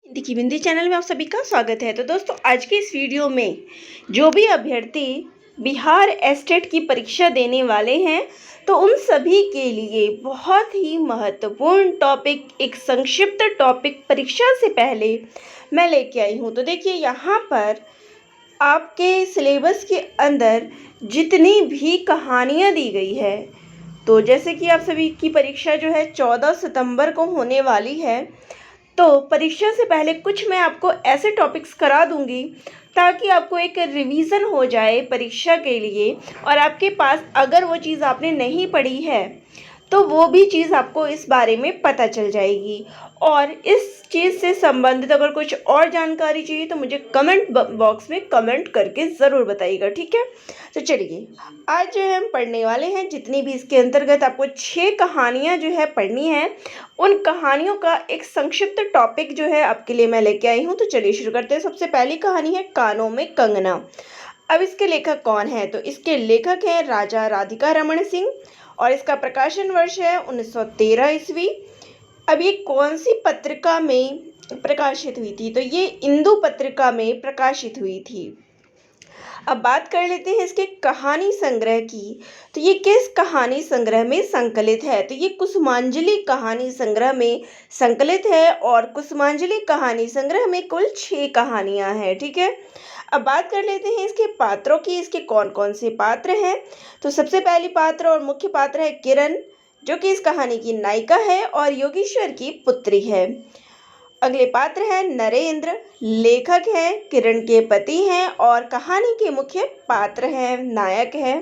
हिंदी की बिंदी चैनल में आप सभी का स्वागत है। तो दोस्तों, आज के इस वीडियो में जो भी अभ्यर्थी बिहार एस्टेट की परीक्षा देने वाले हैं, तो उन सभी के लिए बहुत ही महत्वपूर्ण टॉपिक, एक संक्षिप्त टॉपिक परीक्षा से पहले मैं लेके आई हूँ। तो देखिए, यहाँ पर आपके सिलेबस के अंदर जितनी भी कहानियाँ दी गई है, तो जैसे कि आप सभी की परीक्षा जो है 14 सितंबर को होने वाली है, तो परीक्षा से पहले कुछ मैं आपको ऐसे टॉपिक्स करा दूंगी ताकि आपको एक रिवीजन हो जाए परीक्षा के लिए, और आपके पास अगर वो चीज़ आपने नहीं पढ़ी है तो वो भी चीज़ आपको इस बारे में पता चल जाएगी। और इस चीज़ से संबंधित अगर कुछ और जानकारी चाहिए तो मुझे कमेंट बॉक्स में कमेंट करके ज़रूर बताइएगा, ठीक है। तो चलिए, आज जो है हम पढ़ने वाले हैं, जितनी भी इसके अंतर्गत आपको 6 कहानियाँ जो है पढ़नी है, उन कहानियों का एक संक्षिप्त टॉपिक जो है आपके लिए मैं लेके आई हूँ। तो चलिए शुरू करते हैं। सबसे पहली कहानी है कानों में कंगना। अब इसके लेखक कौन है? तो इसके लेखक हैं राजा राधिका रमन सिंह, और इसका प्रकाशन वर्ष है 1913 ईस्वी। अब ये कौन सी पत्रिका में प्रकाशित हुई थी? तो ये इंदु पत्रिका में प्रकाशित हुई थी। अब बात कर लेते हैं इसके कहानी संग्रह की। तो ये किस कहानी संग्रह में संकलित है? तो ये कुसुमांजलि कहानी संग्रह में संकलित है, और कुसुमांजलि कहानी संग्रह में कुल 6 कहानियां हैं, ठीक है। अब बात कर लेते हैं इसके पात्रों की। इसके कौन कौन से पात्र हैं? तो सबसे पहली पात्र और मुख्य पात्र है किरण, जो कि इस कहानी की नायिका है और योगेश्वर की पुत्री है। अगले पात्र है नरेंद्र, लेखक हैं, किरण के पति हैं और कहानी के मुख्य पात्र हैं, नायक हैं।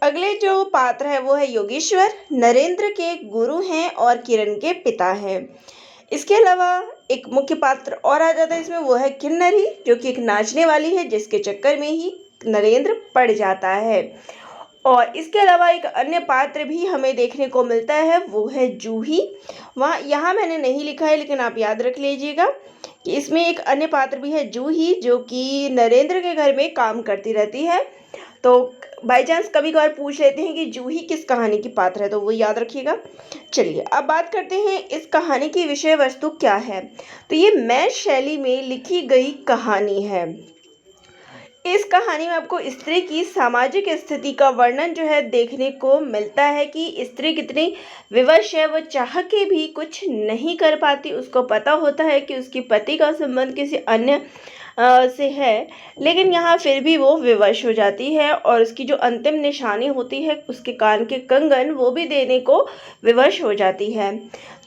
अगले जो पात्र है वो है योगेश्वर, नरेंद्र के गुरु हैं और किरण के पिता हैं। इसके अलावा एक मुख्य पात्र और आ जाता है इसमें, वो है किन्नरी, जो कि एक नाचने वाली है, जिसके चक्कर में ही नरेंद्र पड़ जाता है। और इसके अलावा एक अन्य पात्र भी हमें देखने को मिलता है, वो है जूही। यहाँ मैंने नहीं लिखा है, लेकिन आप याद रख लीजिएगा कि इसमें एक अन्य पात्र भी है जूही, जो कि नरेंद्र के घर में काम करती रहती है। तो बाई चांस कभी कभार पूछ लेते हैं कि जूही किस कहानी की पात्र है, तो वो याद रखिएगा। चलिए, अब बात करते हैं इस कहानी की विषय वस्तु क्या है। तो ये मैथ शैली में लिखी गई कहानी है। इस कहानी में आपको स्त्री की सामाजिक स्थिति का वर्णन जो है देखने को मिलता है कि स्त्री कितनी विवश है। वो चाह के भी कुछ नहीं कर पाती। उसको पता होता है कि उसके पति का संबंध किसी अन्य से है, लेकिन यहाँ फिर भी वो विवश हो जाती है, और उसकी जो अंतिम निशानी होती है, उसके कान के कंगन, वो भी देने को विवश हो जाती है।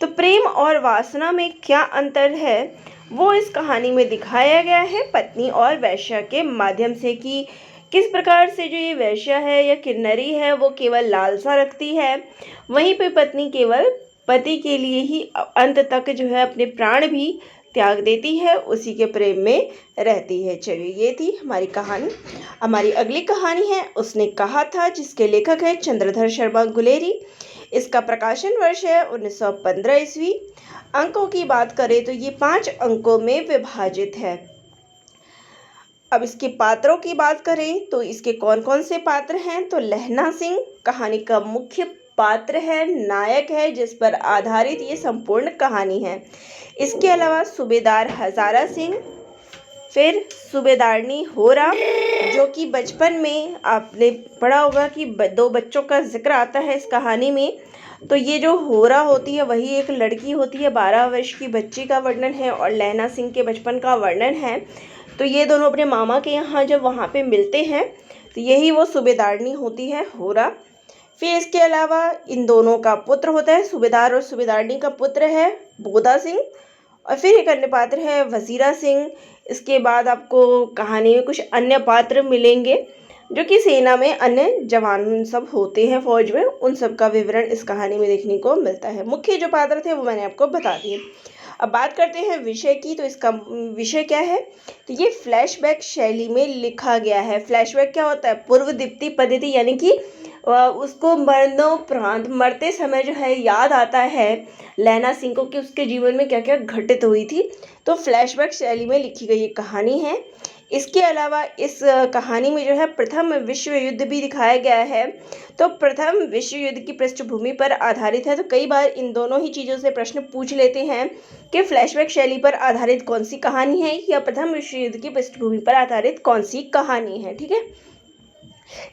तो प्रेम और वासना में क्या अंतर है, वो इस कहानी में दिखाया गया है पत्नी और वैश्या के माध्यम से, कि किस प्रकार से जो ये वैश्या है या किन्नरी है, वो केवल लालसा रखती है, वहीं पे पत्नी केवल पति के लिए ही अंत तक जो है अपने प्राण भी त्याग देती है, उसी के प्रेम में रहती है। चलिए, ये थी हमारी कहानी। हमारी अगली कहानी है उसने कहा था, जिसके लेखक है चंद्रधर शर्मा गुलेरी। इसका प्रकाशन वर्ष है 1915 ईस्वी। अंकों की बात करें तो ये 5 अंकों में विभाजित है। अब इसके पात्रों की बात करें तो इसके कौन कौन से पात्र हैं? तो लहना सिंह कहानी का मुख्य पात्र है, नायक है, जिस पर आधारित ये संपूर्ण कहानी है। इसके अलावा सूबेदार हजारा सिंह, फिर सूबेदारनी होरा, जो कि बचपन में आपने पढ़ा होगा कि 2 बच्चों का जिक्र आता है इस कहानी में। तो ये जो होरा होती है वही एक लड़की होती है, 12 वर्ष की बच्ची का वर्णन है, और लहना सिंह के बचपन का वर्णन है। तो ये दोनों अपने मामा के यहाँ जब वहाँ पे मिलते हैं, तो यही वो सूबेदारनी होती है, होरा। फिर इसके अलावा इन दोनों का पुत्र होता है, सूबेदार और सूबेदारनी का पुत्र है बोदा सिंह, और फिर एक अन्य पात्र है वजीरा सिंह। इसके बाद आपको कहानी में कुछ अन्य पात्र मिलेंगे, जो कि सेना में अन्य जवान सब होते हैं, फौज में, उन सब का विवरण इस कहानी में देखने को मिलता है। मुख्य जो पात्र थे वो मैंने आपको बता दिए। अब बात करते हैं विषय की। तो इसका विषय क्या है? तो ये फ्लैशबैक शैली में लिखा गया है। फ्लैशबैक क्या होता है? पूर्व दीप्ति पद्धति, यानी कि उसको मरणोपरांत, मरते समय जो है याद आता है लहना सिंह को कि उसके जीवन में क्या क्या घटित हुई थी। तो फ्लैशबैक शैली में लिखी गई ये कहानी है। इसके अलावा इस कहानी में जो है प्रथम विश्व युद्ध भी दिखाया गया है। तो प्रथम विश्व युद्ध की पृष्ठभूमि पर आधारित है। तो कई बार इन दोनों ही चीज़ों से प्रश्न पूछ लेते हैं कि फ्लैशबैक शैली पर आधारित कौन सी कहानी है या प्रथम विश्व युद्ध की पृष्ठभूमि पर आधारित कौन सी कहानी है। ठीक है,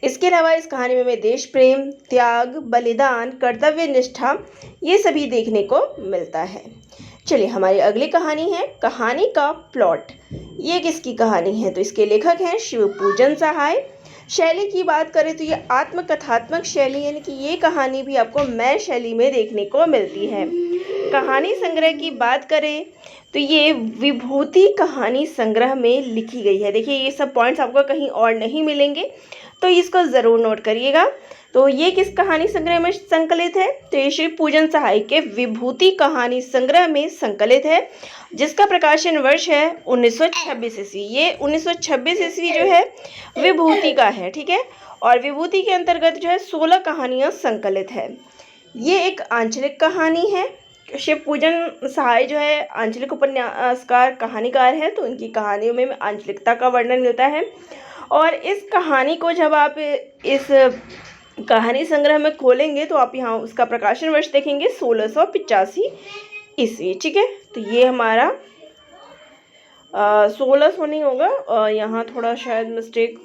इसके अलावा इस कहानी में देश प्रेम, त्याग, बलिदान, कर्तव्य निष्ठा ये सभी देखने को मिलता है। चलिए हमारी अगली कहानी है कहानी का प्लॉट। ये किसकी कहानी है? तो इसके लेखक हैं शिवपूजन सहाय। शैली की बात करें तो ये आत्मकथात्मक शैली यानी कि ये कहानी भी आपको मैं शैली में देखने को मिलती है। कहानी संग्रह की बात करें तो ये विभूति कहानी संग्रह में लिखी गई है। देखिए ये सब पॉइंट्स आपको कहीं और नहीं मिलेंगे, तो इसको ज़रूर नोट करिएगा। तो ये किस कहानी संग्रह में संकलित है? तो ये शिवपूजन सहाय के विभूति कहानी संग्रह में संकलित है, जिसका प्रकाशन वर्ष है 1926 ईस्वी। ये 1926 ईस्वी जो है विभूति का है। ठीक है, और विभूति के अंतर्गत जो है 16 कहानियाँ संकलित है। ये एक आंचलिक कहानी है। शिवपूजन सहाय जो है आंचलिक उपन्यासकार कहानीकार है, तो उनकी कहानियों में आंचलिकता का वर्णन मिलता है। और इस कहानी को जब आप इस कहानी संग्रह में खोलेंगे तो आप यहाँ उसका प्रकाशन वर्ष देखेंगे 1685 ईस्वी। ठीक है, तो ये हमारा 1600 नहीं होगा, यहाँ थोड़ा शायद मिस्टेक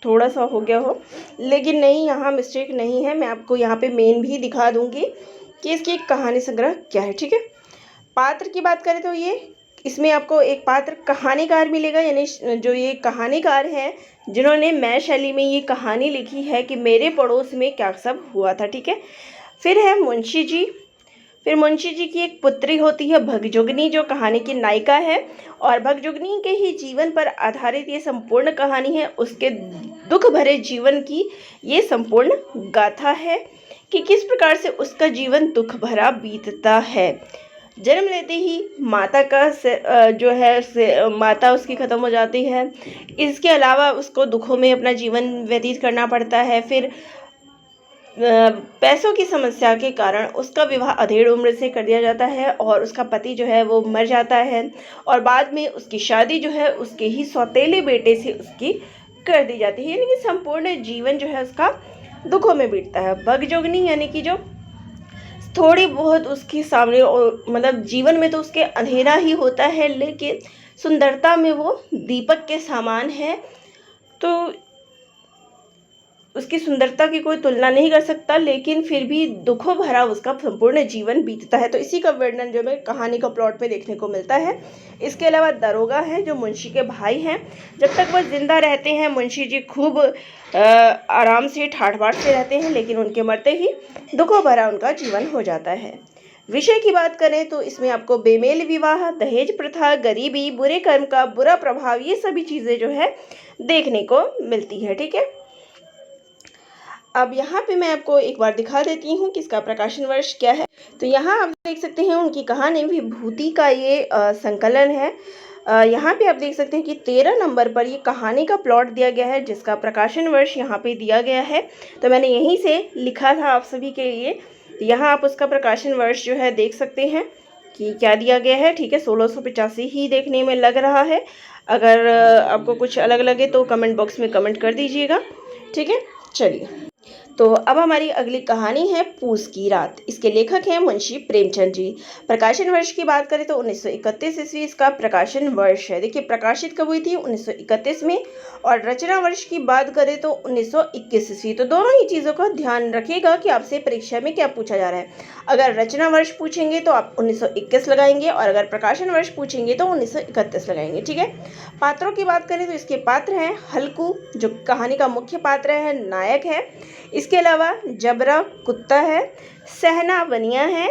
थोड़ा सा हो गया हो, लेकिन नहीं, यहाँ मिस्टेक नहीं है। मैं आपको यहाँ पे मेन भी दिखा दूँगी कि इसकी कहानी संग्रह क्या है। ठीक है, पात्र की बात करें तो ये इसमें आपको एक पात्र कहानीकार मिलेगा, यानी जो ये कहानीकार हैं जिन्होंने मैं शैली में ये कहानी लिखी है कि मेरे पड़ोस में क्या सब हुआ था। ठीक है, फिर है मुंशी जी। फिर मुंशी जी की एक पुत्री होती है भगजुगनी, जो कहानी की नायिका है, और भगजुगनी के ही जीवन पर आधारित ये संपूर्ण कहानी है। उसके दुख भरे जीवन की ये संपूर्ण गाथा है कि किस प्रकार से उसका जीवन दुख भरा बीतता है। जन्म लेते ही माता का जो है माता उसकी ख़त्म हो जाती है। इसके अलावा उसको दुखों में अपना जीवन व्यतीत करना पड़ता है। फिर पैसों की समस्या के कारण उसका विवाह अधेड़ उम्र से कर दिया जाता है और उसका पति जो है वो मर जाता है, और बाद में उसकी शादी जो है उसके ही सौतेले बेटे से उसकी कर दी जाती है। यानी कि संपूर्ण जीवन जो है उसका दुखों में बीतता है। भगजोगनी यानी कि जो थोड़ी बहुत उसके सामने, और मतलब जीवन में तो उसके अंधेरा ही होता है, लेकिन सुंदरता में वो दीपक के समान है। तो उसकी सुंदरता की कोई तुलना नहीं कर सकता, लेकिन फिर भी दुखों भरा उसका संपूर्ण जीवन बीतता है। तो इसी का वर्णन जो है कहानी का प्लॉट में देखने को मिलता है। इसके अलावा दरोगा है जो मुंशी के भाई हैं। जब तक वह जिंदा रहते हैं मुंशी जी खूब आराम से ठाठ बाट से रहते हैं, लेकिन उनके मरते ही दुखों भरा उनका जीवन हो जाता है। विषय की बात करें तो इसमें आपको बेमेल विवाह, दहेज प्रथा, गरीबी, बुरे कर्म का बुरा प्रभाव, ये सभी चीज़ें जो है देखने को मिलती है। ठीक है, अब यहाँ पे मैं आपको एक बार दिखा देती हूँ कि इसका प्रकाशन वर्ष क्या है। तो यहाँ आप देख सकते हैं उनकी कहानी विभूति का ये संकलन है। यहाँ पे आप देख सकते हैं कि 13 नंबर पर ये कहानी का प्लॉट दिया गया है, जिसका प्रकाशन वर्ष यहाँ पे दिया गया है। तो मैंने यहीं से लिखा था आप सभी के लिए। तो यहाँ आप उसका प्रकाशन वर्ष जो है देख सकते हैं कि क्या दिया गया है। ठीक है, 1685 ही देखने में लग रहा है। अगर आपको कुछ अलग लगे तो कमेंट बॉक्स में कमेंट कर दीजिएगा। ठीक है, चलिए तो अब हमारी अगली कहानी है पूस की रात। इसके लेखक हैं मुंशी प्रेमचंद जी। प्रकाशन वर्ष की बात करें तो 1931 ईस्वी इसका प्रकाशन वर्ष है। देखिए प्रकाशित कब हुई थी? 1931 में। और रचना वर्ष की बात करें तो 1921 ईस्वी। तो दोनों ही चीज़ों का ध्यान रखिएगा कि आपसे परीक्षा में क्या पूछा जा रहा है। अगर रचना वर्ष पूछेंगे तो आप 1921 लगाएंगे, और अगर प्रकाशन वर्ष पूछेंगे तो 1931 लगाएंगे। ठीक है, पात्रों की बात करें तो इसके पात्र हैं हल्कू, जो कहानी का मुख्य पात्र है, नायक है। इसके अलावा जबरा कुत्ता है, सहना बनिया है,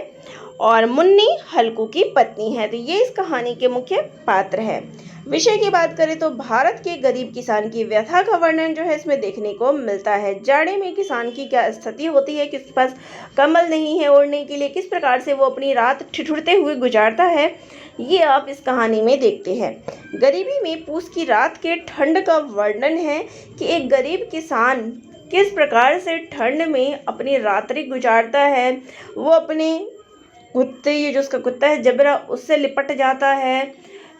और मुन्नी हल्कू की पत्नी है। तो ये इस कहानी के मुख्य पात्र हैं। विषय की बात करें तो भारत के गरीब किसान की व्यथा का वर्णन जो है इसमें देखने को मिलता है। जाड़े में किसान की क्या स्थिति होती है, किस पास कम्बल नहीं है ओढ़ने के लिए, किस प्रकार से वो अपनी रात ठिठुरते हुए गुजारता है, ये आप इस कहानी में देखते हैं। गरीबी में पूस की रात के ठंड का वर्णन है कि एक गरीब किसान किस प्रकार से ठंड में अपनी रात्रि गुजारता है। वो अपने कुत्ते, ये जो उसका कुत्ता है जबरा, उससे लिपट जाता है।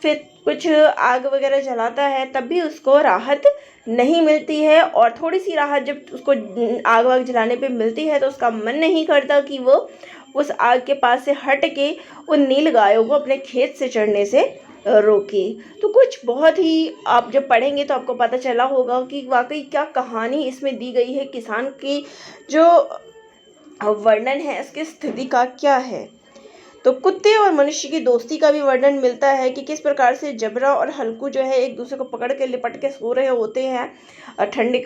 फिर कुछ आग वगैरह जलाता है तब भी उसको राहत नहीं मिलती है, और थोड़ी सी राहत जब उसको आग वाग जलाने पे मिलती है तो उसका मन नहीं करता कि वो उस आग के पास से हट के उन नील गायों को अपने खेत से चढ़ने से रोके। तो कुछ बहुत ही, आप जब पढ़ेंगे तो आपको पता चला होगा कि वाकई क्या कहानी इसमें दी गई है, किसान की जो वर्णन है इसकी स्थिति का क्या है। तो कुत्ते और मनुष्य की दोस्ती का भी वर्णन मिलता है कि किस प्रकार से जबरा और हल्कू जो है एक दूसरे को पकड़ के लिपट के सो रहे होते हैं ठंड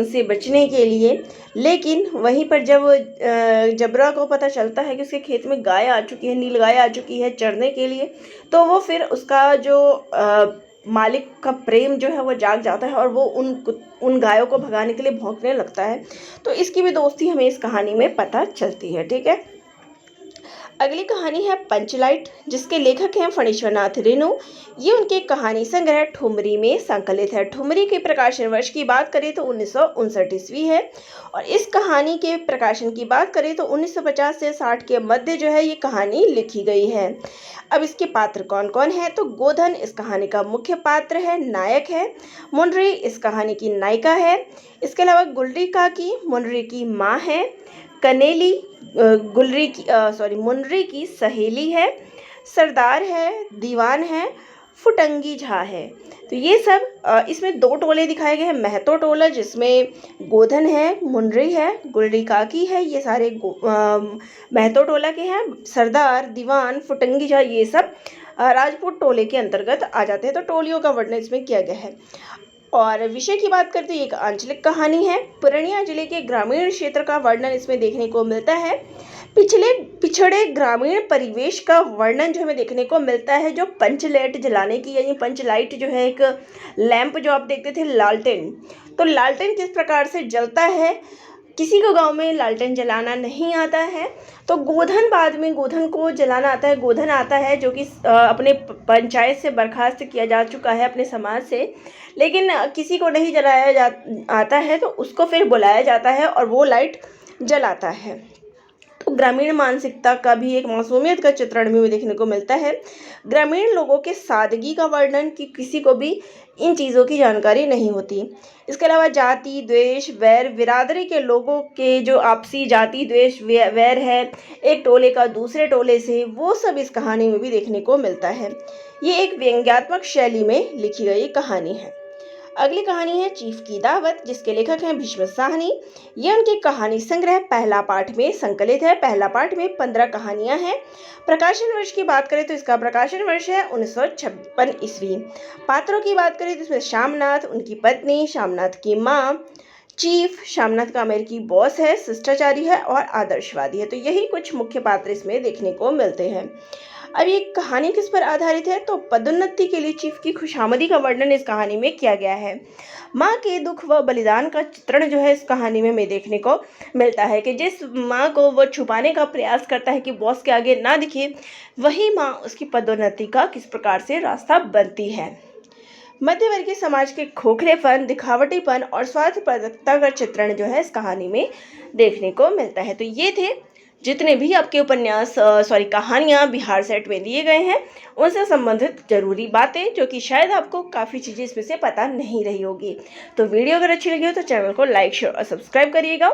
से बचने के लिए। लेकिन वहीं पर जब जबरा को पता चलता है कि उसके खेत में गाय आ चुकी है, नील गाय आ चुकी है चरने के लिए, तो वो फिर उसका जो मालिक का प्रेम जो है वो जाग जाता है और वो उन गायों को भगाने के लिए भौंकने लगता है। तो इसकी भी दोस्ती हमें इस कहानी में पता चलती है। ठीक है, अगली कहानी है पंचलाइट, जिसके लेखक हैं फणीश्वरनाथ रेणु। ये उनके कहानी संग्रह ठुमरी में संकलित है। ठुमरी के प्रकाशन वर्ष की बात करें तो 1959 ईस्वी है, और इस कहानी के प्रकाशन की बात करें तो 1950 से 60 के मध्य जो है ये कहानी लिखी गई है। अब इसके पात्र कौन कौन है, तो गोधन इस कहानी का मुख्य पात्र है, नायक है। मुनरी इस कहानी की नायिका है। इसके अलावा गुलरी काकी मुनरी की माँ है। कनेली मुनरी की सहेली है। सरदार है, दीवान है, फुटंगी झा है। तो ये सब इसमें दो टोले दिखाए गए हैं। महतो टोला जिसमें गोधन है, मुनरी है, गुलरी काकी है, ये सारे महतो टोला के हैं। सरदार, दीवान, फुटंगी झा ये सब राजपूत टोले के अंतर्गत आ जाते हैं। तो टोलियों का वर्णन इसमें किया गया है। और विषय की बात करते हैं, एक आंचलिक कहानी है। पूर्णिया जिले के ग्रामीण क्षेत्र का वर्णन इसमें देखने को मिलता है। पिछड़े ग्रामीण परिवेश का वर्णन जो हमें देखने को मिलता है, जो पंचलाइट जलाने की, यानी पंचलाइट जो है एक लैंप जो आप देखते थे लालटेन, तो लालटेन किस प्रकार से जलता है। किसी को गांव में लालटेन जलाना नहीं आता है, तो गोधन बाद में गोधन को जलाना आता है। गोधन आता है जो कि अपने पंचायत से बर्खास्त किया जा चुका है अपने समाज से, लेकिन किसी को नहीं जलाया आता है तो उसको फिर बुलाया जाता है और वो लाइट जलाता है। तो ग्रामीण मानसिकता का भी एक मासूमियत का चित्रण भी देखने को मिलता है। ग्रामीण लोगों के सादगी का वर्णन कि किसी को भी इन चीज़ों की जानकारी नहीं होती। इसके अलावा जाति द्वेष, वैर, बिरादरी के लोगों के जो आपसी जाति द्वेष वैर है एक टोले का दूसरे टोले से, वो सब इस कहानी में भी देखने को मिलता है। ये एक व्यंग्यात्मक शैली में लिखी गई कहानी है। अगली कहानी है चीफ की दावत, जिसके लेखक हैं भीष्म साहनी। ये उनके कहानी संग्रह पहला पाठ में संकलित है। पहला पाठ में 15 कहानियां हैं। प्रकाशन वर्ष की बात करें तो इसका प्रकाशन वर्ष है 1956 ईस्वी। पात्रों की बात करें तो इसमें श्यामनाथ, उनकी पत्नी, श्यामनाथ की माँ, चीफ, श्यामनाथ का अमेरिकी बॉस है, शिष्टाचारी है और आदर्शवादी है। तो यही कुछ मुख्य पात्र इसमें देखने को मिलते हैं। अब ये कहानी किस पर आधारित है, तो पदोन्नति के लिए चीफ की खुशामदी का वर्णन इस कहानी में किया गया है। माँ के दुख व बलिदान का चित्रण जो है इस कहानी में हमें देखने को मिलता है कि जिस माँ को वो छुपाने का प्रयास करता है कि बॉस के आगे ना दिखे, वही माँ उसकी पदोन्नति का किस प्रकार से रास्ता बनती है। मध्यवर्गीय समाज के खोखलेपन, दिखावटीपन और स्वार्थपरकता का चित्रण जो है इस कहानी में देखने को मिलता है। तो ये थे जितने भी आपके कहानियाँ बिहार सेट में दिए गए हैं, उनसे संबंधित जरूरी बातें जो कि शायद आपको काफ़ी चीज़ें इसमें से पता नहीं रही होगी। तो वीडियो अगर अच्छी लगी हो तो चैनल को लाइक, शेयर और सब्सक्राइब करिएगा।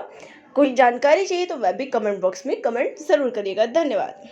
कोई जानकारी चाहिए तो वह भी कमेंट बॉक्स में कमेंट ज़रूर करिएगा। धन्यवाद।